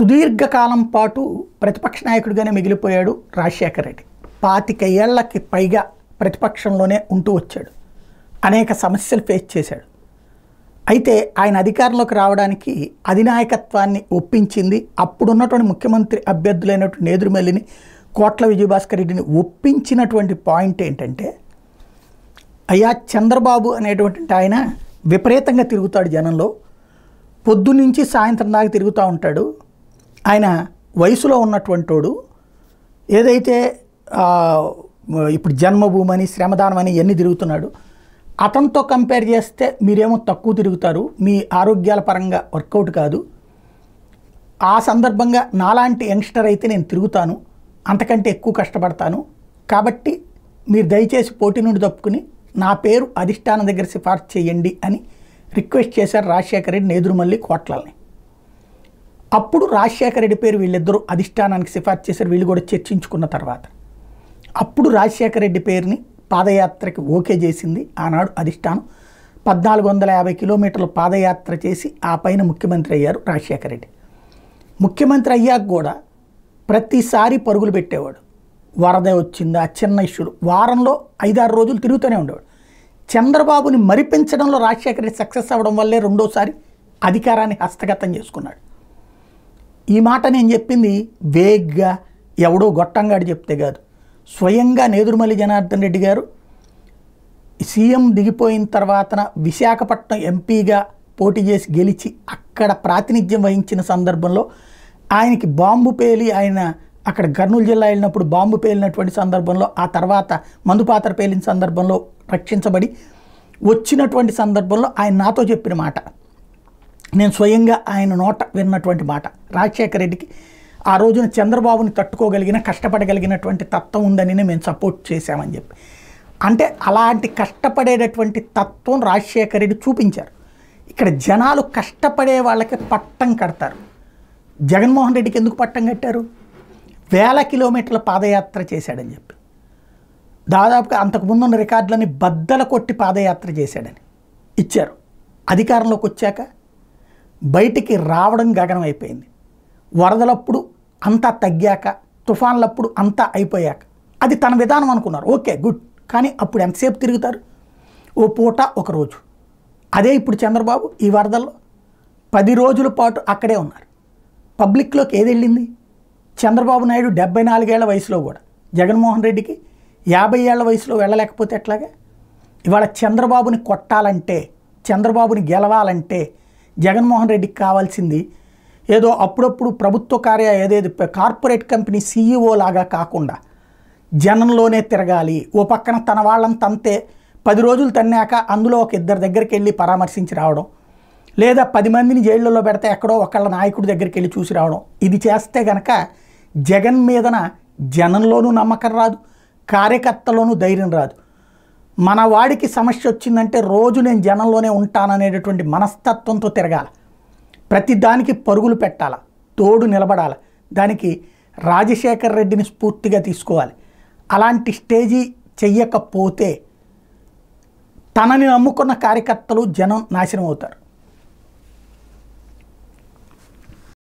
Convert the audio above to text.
సుదీర్ఘకాలం పాటు ప్రతిపక్ష నాయకుడిగానే మిగిలిపోయాడు రాజశేఖర రెడ్డి. 25 ఏళ్లకి పైగా ప్రతిపక్షంలోనే ఉంటూ వచ్చాడు. అనేక సమస్యలు ఫేస్ చేశాడు. అయితే ఆయన అధికారంలోకి రావడానికి అధినాయకత్వాన్ని ఒప్పించింది అప్పుడున్నటువంటి ముఖ్యమంత్రి అభ్యర్థులైనటువంటి నేదురుమల్లిని, కోట్ల విజయభాస్కర్ రెడ్డిని ఒప్పించినటువంటి పాయింట్ ఏంటంటే, అయ్యా చంద్రబాబు అనేటువంటి ఆయన విపరీతంగా తిరుగుతాడు జనంలో, పొద్దున్నుంచి సాయంత్రం దాకా తిరుగుతూ ఉంటాడు. ఆయన వయసులో ఉన్నటువంటోడు, ఏదైతే ఇప్పుడు జన్మభూమి అని శ్రమదానం అని ఇవన్నీ తిరుగుతున్నాడు, అతనితో కంపేర్ చేస్తే మీరేమో తక్కువ తిరుగుతారు, మీ ఆరోగ్యాల పరంగా వర్కౌట్ కాదు. ఆ సందర్భంగా నాలాంటి యంగ్స్టర్ అయితే నేను తిరుగుతాను, అంతకంటే ఎక్కువ కష్టపడతాను, కాబట్టి మీరు దయచేసి పోటీ నుండి తప్పుకుని నా పేరు అధిష్టానం దగ్గర సిఫార్సు చేయండి అని రిక్వెస్ట్ చేశారు రాజశేఖర రెడ్డి నేదురుమల్లి కోట్లని. అప్పుడు రాజశేఖర రెడ్డి పేరు వీళ్ళిద్దరూ అధిష్టానానికి సిఫార్సు చేశారు. వీళ్ళు కూడా చర్చించుకున్న తర్వాత అప్పుడు రాజశేఖర రెడ్డి పేరుని పాదయాత్రకి ఓకే చేసింది ఆనాడు అధిష్టానం. 1450 కిలోమీటర్ల పాదయాత్ర చేసి ఆ పైన ముఖ్యమంత్రి అయ్యారు రాజశేఖర రెడ్డి. ముఖ్యమంత్రి అయ్యాక కూడా ప్రతిసారి పరుగులు పెట్టేవాడు. వరద వచ్చిందా, చిన్న ఇష్యూలు, వారంలో 5-6 రోజులు తిరుగుతూనే ఉండేవాడు. చంద్రబాబుని మరిపించడంలో రాజశేఖర రెడ్డి సక్సెస్ అవ్వడం వల్లే రెండోసారి అధికారాన్ని హస్తగతం చేసుకున్నాడు. ఈ మాట నేను చెప్పింది వేగ్గా ఎవడో గొట్టంగాడు చెప్తే కాదు. స్వయంగా నేదురుమల్లి జనార్దన్ రెడ్డి గారు సీఎం దిగిపోయిన తర్వాతన విశాఖపట్నం ఎంపీగా పోటీ చేసి గెలిచి అక్కడ ప్రాతినిధ్యం వహించిన సందర్భంలో ఆయనకి బాంబు పేలి, ఆయన అక్కడ కర్నూలు జిల్లా వెళ్ళినప్పుడు బాంబు పేలినటువంటి సందర్భంలో, ఆ తర్వాత మందుపాత్ర పేలిన సందర్భంలో రక్షించబడి వచ్చినటువంటి సందర్భంలో ఆయన నాతో చెప్పిన మాట, నేను స్వయంగా ఆయన నోట విన్నటువంటి మాట, రాజశేఖర రెడ్డికి ఆ రోజున చంద్రబాబుని తట్టుకోగలిగిన, కష్టపడగలిగినటువంటి తత్వం ఉందని మేము సపోర్ట్ చేశామని చెప్పి. అంటే అలాంటి కష్టపడేటటువంటి తత్వం రాజశేఖర రెడ్డి చూపించారు. ఇక్కడ జనాలు కష్టపడే వాళ్ళకి పట్టం కడతారు. జగన్మోహన్ రెడ్డికి ఎందుకు పట్టం కట్టారు? 1000 కిలోమీటర్ల పాదయాత్ర చేశాడని చెప్పి, దాదాపుగా అంతకుముందు ఉన్న రికార్డులని బద్దల కొట్టి పాదయాత్ర చేశాడని ఇచ్చారు. అధికారంలోకి వచ్చాక బయటికి రావడం గగనం అయిపోయింది. వరదలప్పుడు అంతా తగ్గాక, తుఫాన్లప్పుడు అంతా అయిపోయాక అది తన విధానం అనుకున్నారు. ఓకే గుడ్, కానీ అప్పుడు ఎంతసేపు తిరుగుతారు? ఓ పూట ఒక రోజు. అదే ఇప్పుడు చంద్రబాబు ఈ వరదల్లో 10 రోజుల పాటు అక్కడే ఉన్నారు. పబ్లిక్లోకి ఏది వెళ్ళింది? చంద్రబాబు నాయుడు 74 ఏళ్ల వయసులో కూడా, జగన్మోహన్ రెడ్డికి 50 ఏళ్ల వయసులో వెళ్ళలేకపోతే ఎట్లాగా? ఇవాళ చంద్రబాబుని కొట్టాలంటే, చంద్రబాబుని గెలవాలంటే జగన్మోహన్ రెడ్డికి కావాల్సింది ఏదో అప్పుడప్పుడు ప్రభుత్వ ఏదేది కార్పొరేట్ కంపెనీ CEO లాగా కాకుండా జనంలోనే తిరగాలి. ఓ పక్కన తన వాళ్ళని తంతే 10 రోజులు తన్నాక అందులో ఒక 2 దగ్గరికి వెళ్ళి పరామర్శించి రావడం, లేదా 10 మందిని జైళ్ళలో పెడితే ఎక్కడో ఒకళ్ళ నాయకుడి దగ్గరికి వెళ్ళి చూసి రావడం. ఇది చేస్తే గనక జగన్ మీదన జనంలోనూ నమ్మకం రాదు, కార్యకర్తలోనూ ధైర్యం రాదు. మన వాడికి సమస్య వచ్చిందంటే రోజు నేను జనంలోనే ఉంటాననేటటువంటి మనస్తత్వంతో తిరగాల, ప్రతి దానికి పరుగులు పెట్టాల, తోడు నిలబడాల. దానికి రాజశేఖర రెడ్డిని స్ఫూర్తిగా తీసుకోవాలి. అలాంటి స్టేజీ చెయ్యకపోతే తనని నమ్ముకున్న కార్యకర్తలు, జనం నాశనం అవుతారు.